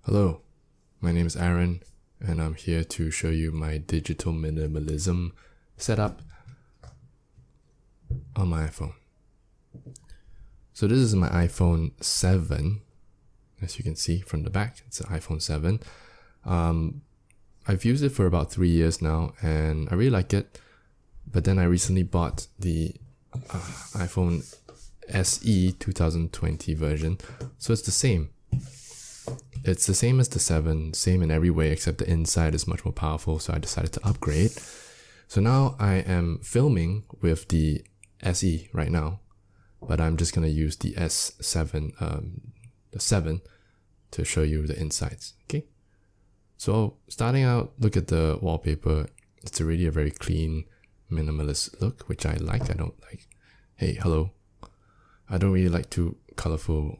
Hello, my name is Aaron, and I'm here to show you my digital minimalism setup on my iPhone. So this is my iPhone 7, as you can see from the back. It's an iPhone 7. I've used it for about 3 years now, and I really like it. But then I recently bought the iPhone SE 2020 version, so it's the same. It's the same as the 7, same in every way, except the inside is much more powerful, so I decided to upgrade. So now I am filming with the SE right now, but I'm just going to use the S7, the 7, to show you the insides, okay? So starting out, look at the wallpaper. It's already a very clean, minimalist look, which I like. I don't like, hey, hello. I don't really like too colorful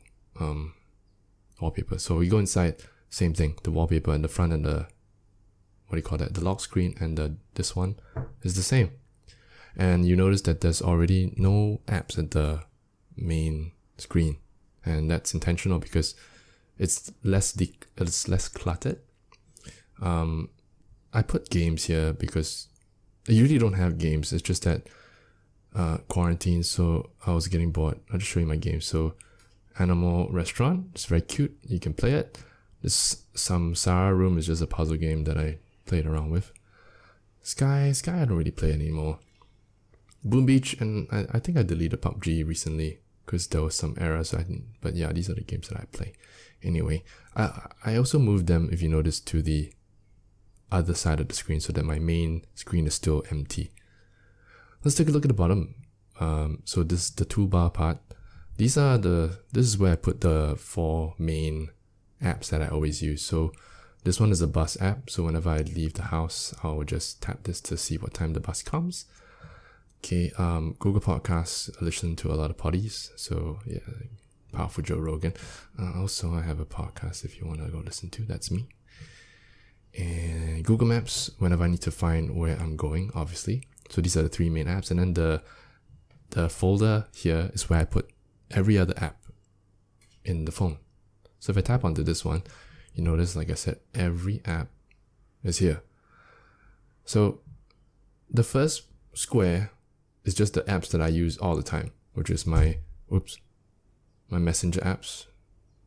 wallpaper. So we go inside, same thing. The wallpaper in the front and the, the lock screen and this one is the same. And you notice that there's already no apps at the main screen. And that's intentional because it's less cluttered. I put games here because I usually don't have games. It's just that quarantine, so I was getting bored. I'll just show you my game. So Animal Restaurant, it's very cute. You can play it. This Samsara Room is just a puzzle game that I played around with. Sky, I don't really play anymore. Boom Beach, and I think I deleted PUBG recently because there was some errors. But yeah, these are the games that I play. Anyway, I also moved them, if you notice, to the other side of the screen so that my main screen is still empty. Let's take a look at the bottom. So this is the toolbar part. This is where I put the 4 main apps that I always use. So this one is a bus app. So whenever I leave the house, I'll just tap this to see what time the bus comes. Okay, Google Podcasts, I listen to a lot of poddies. So yeah, powerful Joe Rogan. Also, I have a podcast if you want to go listen to. That's me. And Google Maps, whenever I need to find where I'm going, obviously. So these are the 3 main apps. And then the folder here is where I put every other app in the phone. So if I tap onto this one, you notice, like I said, every app is here. So the first square is just the apps that I use all the time, which is my messenger apps,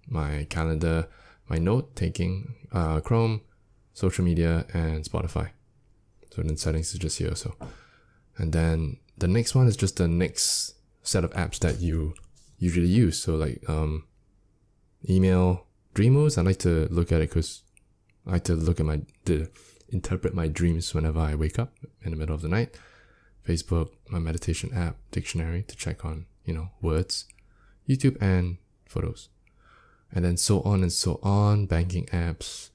my calendar, my note taking, Chrome, social media, and Spotify. So then settings is just here also. And then the next one is just the next set of apps that you usually use. So like email, Dreamers, I like to look at it because I like to look at interpret my dreams whenever I wake up in the middle of the night. Facebook, my meditation app, dictionary to check on, words, YouTube, and photos. And then so on and so on, banking apps,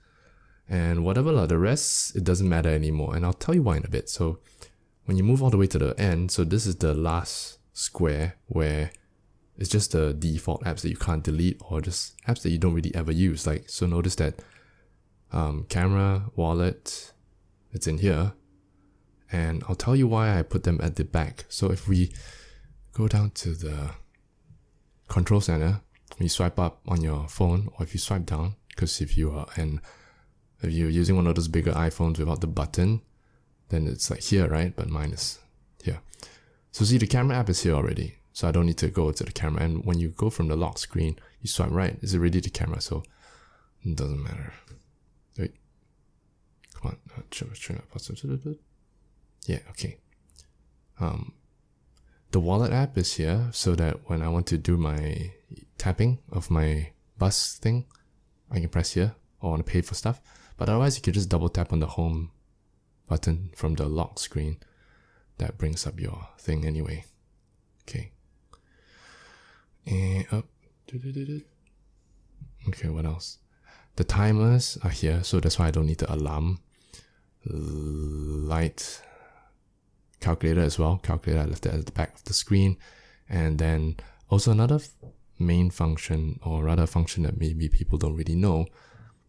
and whatever. The rest, it doesn't matter anymore. And I'll tell you why in a bit. So when you move all the way to the end, so this is the last square where it's just the default apps that you can't delete or just apps that you don't really ever use. Like, so notice that camera, wallet, it's in here. And I'll tell you why I put them at the back. So if we go down to the control center, when you swipe up on your phone, or if you swipe down, because if you're using one of those bigger iPhones without the button, then it's like here, right? But mine is here. So see, the camera app is here already. So I don't need to go to the camera. And when you go from the lock screen, you swipe right, it's already the camera. So it doesn't matter. Wait. Come on. Yeah, okay. The wallet app is here so that when I want to do my tapping of my bus thing, I can press here or want to pay for stuff. But otherwise, you can just double tap on the home button from the lock screen. That brings up your thing anyway. Okay. And up. Okay, what else? The timers are here, so that's why I don't need the alarm. Light. Calculator as well. Calculator, I left it at the back of the screen. And then also another main function, or rather a function that maybe people don't really know,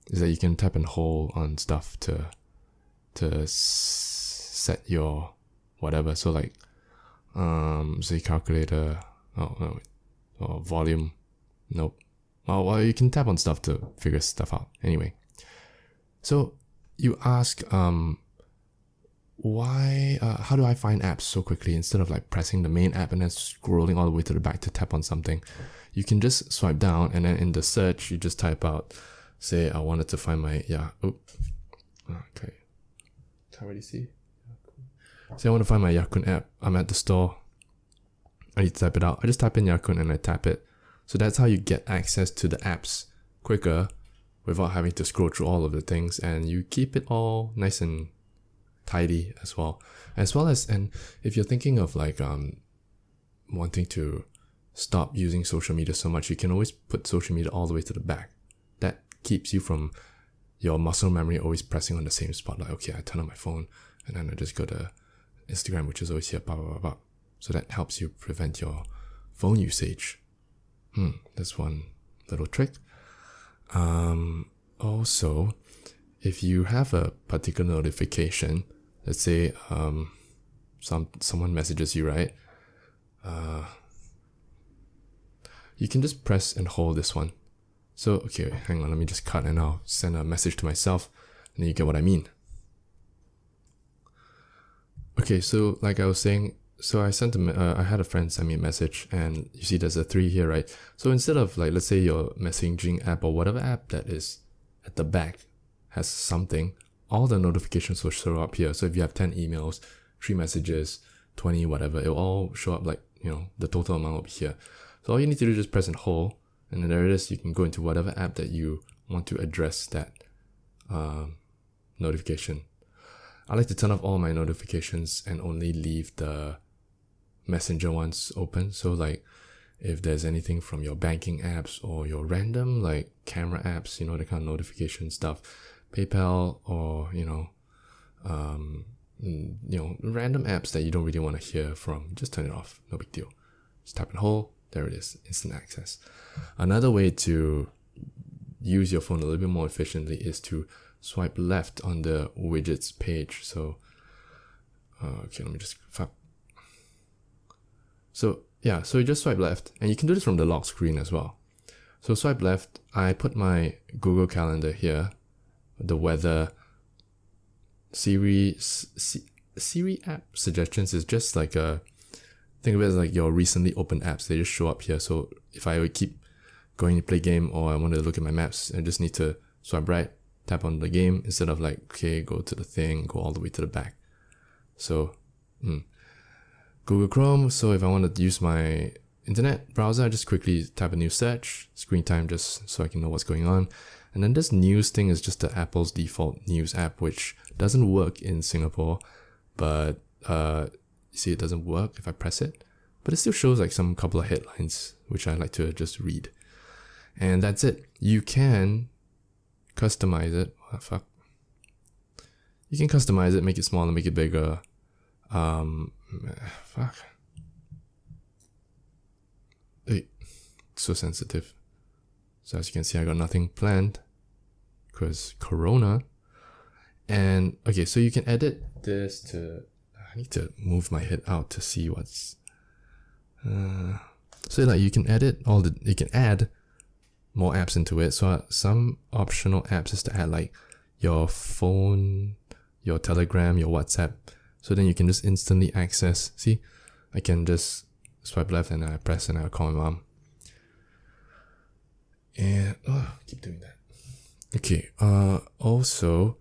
is that you can tap and hold on stuff to set your whatever. So like, say calculator, or volume, nope, Well, you can tap on stuff to figure stuff out. Anyway, so you ask, why? How do I find apps so quickly instead of like pressing the main app and then scrolling all the way to the back to tap on something? You can just swipe down and then in the search you just type out, say I wanted to find my okay, can't really see. Say I want to find my Yakun app. I'm at the store. I need to type it out. I just type in Yakun and I tap it. So that's how you get access to the apps quicker without having to scroll through all of the things, and you keep it all nice and tidy as well. And if you're thinking of like wanting to stop using social media so much, you can always put social media all the way to the back. That keeps you from your muscle memory always pressing on the same spot. Like, okay, I turn on my phone and then I just go to Instagram, which is always here, blah, blah, blah, blah. So that helps you prevent your phone usage. That's one little trick. Also, if you have a particular notification, let's say someone messages you, right? You can just press and hold this one. So, okay, hang on, let me just cut and I'll send a message to myself, and then you get what I mean. Okay, so like I was saying, so I had a friend send me a message, and you see there's a 3 here, right? So instead of like, let's say your messaging app or whatever app that is at the back has something, all the notifications will show up here. So if you have 10 emails, 3 messages, 20, whatever, it'll all show up like, the total amount will be here. So all you need to do is just press and hold, and then there it is. You can go into whatever app that you want to address that notification. I like to turn off all my notifications and only leave the messenger ones open. So like if there's anything from your banking apps or your random like camera apps, the kind of notification stuff, PayPal or random apps that you don't really want to hear from, just turn it off. No big deal. Just tap and hold. There it is, instant access. Another way to use your phone a little bit more efficiently is to swipe left on the widgets page. So, okay, let me just So you just swipe left, and you can do this from the lock screen as well. So swipe left, I put my Google Calendar here, the weather, Siri app suggestions is just like think of it as like your recently opened apps. They just show up here. So if I would keep going to play game or I want to look at my maps, I just need to swipe right, tap on the game instead of like, okay, go to the thing, go all the way to the back. So, Google Chrome. So if I want to use my internet browser, I just quickly type a new search, screen time, just so I can know what's going on. And then this news thing is just the Apple's default news app, which doesn't work in Singapore, but you see it doesn't work if I press it, but it still shows like some couple of headlines, which I like to just read. And that's it. You can customize it. You can customize it, make it smaller, make it bigger. Hey, so sensitive. So as you can see, I got nothing planned because Corona. And okay, so you can edit this to, I need to move my head out to see what's, so like you can edit you can add more apps into it. So some optional apps is to add like your phone, your Telegram, your WhatsApp. So then you can just instantly access, see, I can just swipe left and I press and I call my mom. And, keep doing that. Okay, also,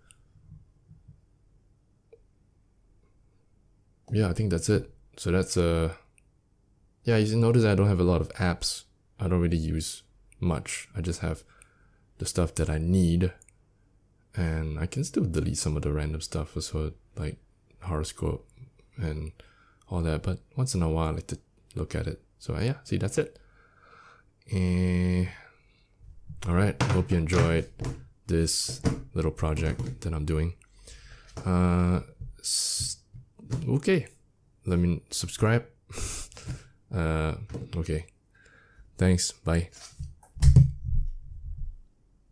yeah, I think that's it. So that's, yeah, you notice I don't have a lot of apps. I don't really use much. I just have the stuff that I need. And I can still delete some of the random stuff also, like horoscope and all that. But once in a while, I like to look at it. So yeah, see, that's it. All right, I hope you enjoyed this little project that I'm doing. Okay, let me subscribe. Okay, thanks, bye.